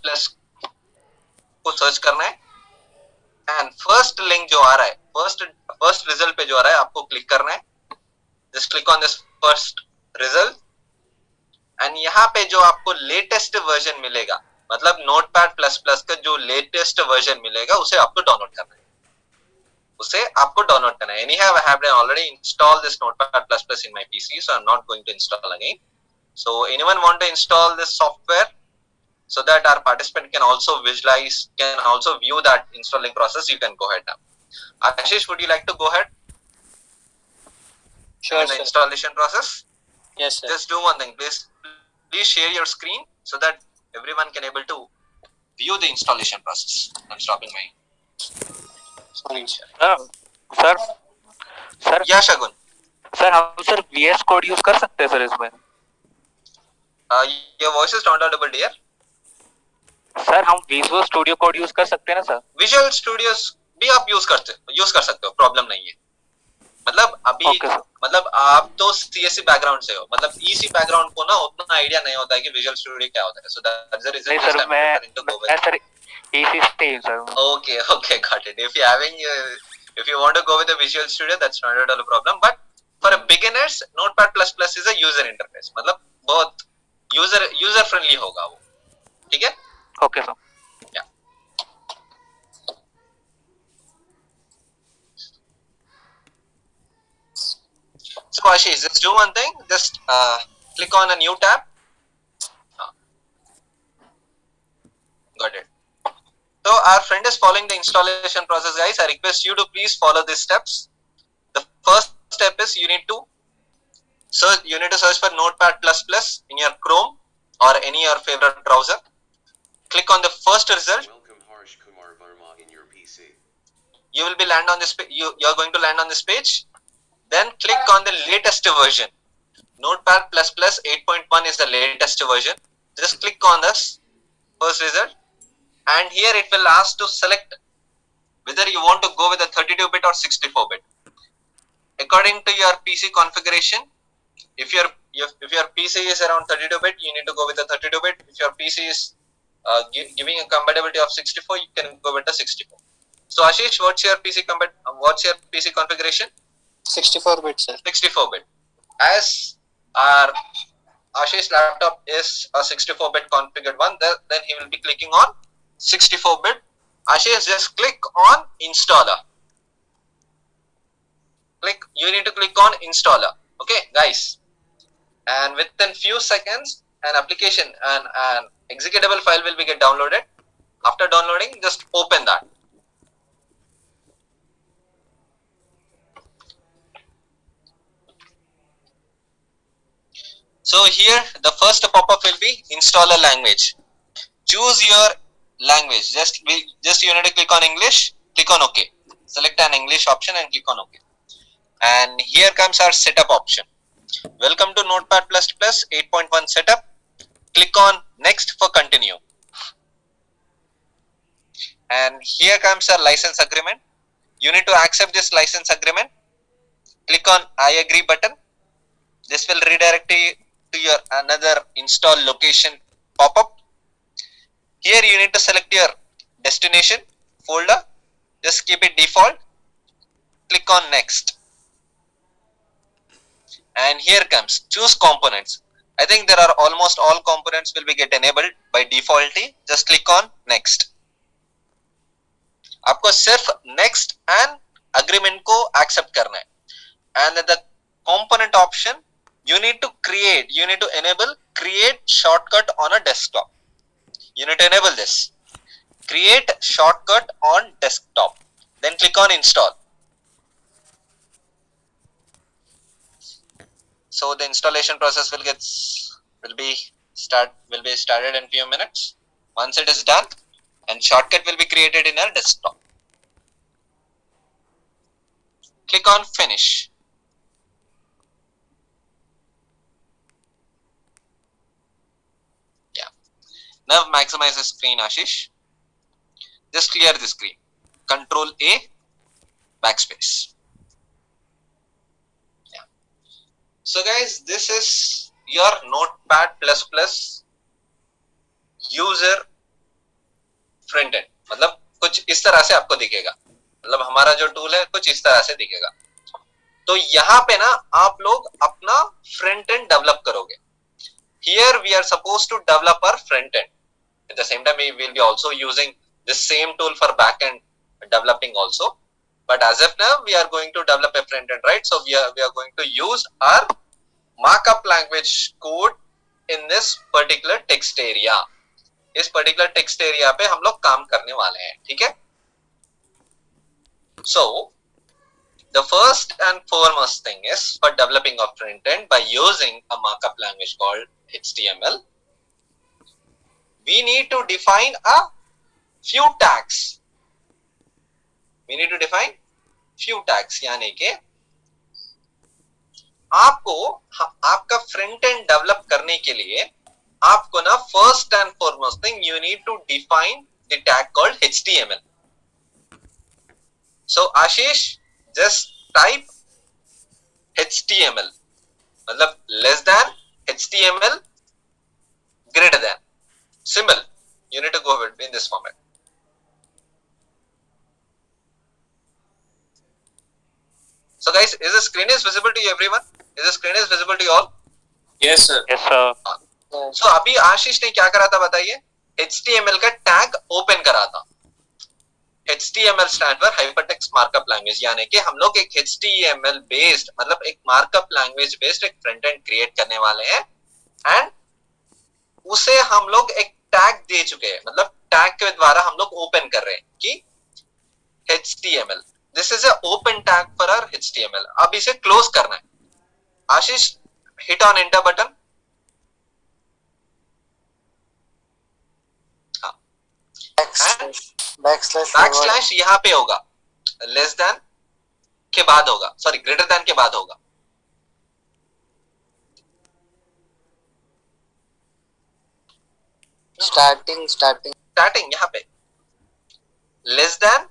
Plus को search करना है एंड फर्स्ट लिंक जो आ रहा है, फर्स्ट रिजल्ट पे जो आ रहा है आपको क्लिक करना है. Just click on this first result and यहाँ पे जो आपको लेटेस्ट वर्जन मिलेगा, मतलब नोटपैड प्लस प्लस का जो लेटेस्ट वर्जन मिलेगा उसे आपको डाउनलोड करना है. Anyhow, I have already installed this Notepad++ in my PC, so I'm not going to install again. So anyone want to install this software so that our participant can also view that installing process? You can go ahead now. Ashish, would you like to go ahead? Sure, in the installation process? Yes, sir. Just do one thing, please share your screen so that everyone can able to view the installation process. I'm stopping my. Sorry, sir. Sir Yeah, Shagun. Sir हम sir VS code use कर सकते हैं sir इसमें? Your voice is not audible, dear. Sir हम Visual Studio code use कर सकते हैं ना सर? विजुअल स्टूडियोज भी आप यूज कर सकते हो, प्रॉब्लम नहीं है. मतलब अभी Okay, sir. मतलब आप तो CSC बैकग्राउंड से हो, मतलब EC बैकग्राउंड को ना उतना आइडिया नहीं होता है कि विजुअल स्टूडियो क्या होता है. सो दैट्स द रीजन नहीं सर मैं सर EC से हूं sir. Okay, got it. If you want to go with the Visual Studio, that's not at all a problem. But for a beginners, Notepad++ is a user interface. मतलब बहुत user friendly होगा वो. ठीक है? Okay sir. Yeah. So Ashish, just do one thing. Just click on a new tab. Got it. So our friend is following the installation process, guys. I request you to please follow these steps. The first step is you need to search for Notepad++ in your Chrome or any your favorite browser. Click on the first result. Welcome Harsh Kumar Verma in your PC. You will be land on this. You are going to land on this page. Then click on the latest version. Notepad++ 8.1 is the latest version. Just click on this first result, and here it will ask to select whether you want to go with a 32-bit or 64-bit. According to your PC configuration, if your PC is around 32-bit, you need to go with a 32-bit. If your PC is giving a compatibility of 64, you can go with a 64. So Ashish, what's your PC configuration? 64-bit, sir. 64-bit. As our Ashish's laptop is a 64-bit configured one, then he will be clicking on 64-bit. Ashish, just click on installer. You need to click on installer. Okay, guys. And within few seconds, an application and an executable file will be get downloaded. After downloading, just open that. So here the first pop-up will be installer language. Choose your language. Just you need to click on English. Click on OK. Select an English option and click on OK. And here comes our setup option. Welcome to Notepad++ 8.1 setup. Click on next for continue. And here comes our license agreement. You need to accept this license agreement. Click on I agree button. This will redirect you to your another install location pop-up. Here you need to select your destination folder. Just keep it default. Click on next. And here comes choose components. I think there are almost all components will be get enabled by defaultly. Just click on next. आपको सिर्फ next and agreement को accept करना है. And the component option, you need to enable create shortcut on a desktop. You need to enable this. Create shortcut on desktop. Then click on install. So the installation process will be started in few minutes. Once it is done, and shortcut will be created in our desktop. Click on finish. Yeah. Now maximize the screen, Ashish. Just clear the screen. Control A, backspace. Yeah. So guys, this is your Notepad++ user front end, मतलब कुछ इस तरह से आपको दिखेगा, मतलब हमारा जो टूल है कुछ इस तरह से दिखेगा। तो यहाँ पे ना आप लोग अपना फ्रंट एंड डेवलप करोगे। Here we are supposed to develop our front end. At the same time, we will be also using this same tool for back end developing also. But as of now, we are going to develop a front end, right? So we are going to use our markup language code in this particular text area. इस particular text area पे हम लोग काम करने वाले हैं, ठीक है? So the first and foremost thing is for developing a front end by using a markup language called HTML, we need to define a few tags. We need to define few tags, यानी कि आपको आपका front end develop करने के लिए आपको ना first and foremost thing you need to define the tag called HTML. So Ashish, just type HTML, मतलब less than HTML, greater than, symbol. You need to go ahead in this format. So guys, is the screen is visible to you everyone? Is the screen is visible to you all? Yes, sir. Yes, sir. So अभी आशीष ने क्या करा था बताइए? HTML का tag open करा था. HTML stand for hypertext markup language, यानी कि हम लोग एक HTML बेस्ड, मतलब एक मार्कअप लैंग्वेज बेस्ड एक फ्रंट एंड क्रिएट करने वाले हैं, एंड उसे हम लोग एक टैग दे चुके हैं, मतलब टैग के द्वारा हम लोग ओपन कर रहे हैं कि HTML, this is a open tag for our HTML. अब इसे क्लोज करना है. Ashish, hit on enter button. Backslash यहाँ पे होगा, लेस देन के बाद होगा, सॉरी ग्रेटर देन के बाद होगा. स्टार्टिंग यहाँ पे less than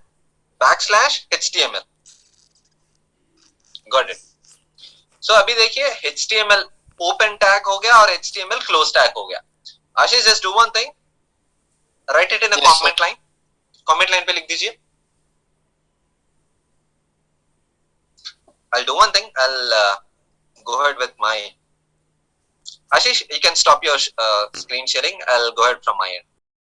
backslash HTML. Got it. So अभी देखिए HTML ओपन टैग हो गया और HTML क्लोज टैग हो गया. Ashish, just do one thing, write it in the comment line. Comment line पे लिख दीजिए. I'll do one thing. I'll go ahead with my. Ashish, you can stop your screen sharing. I'll go ahead from my end.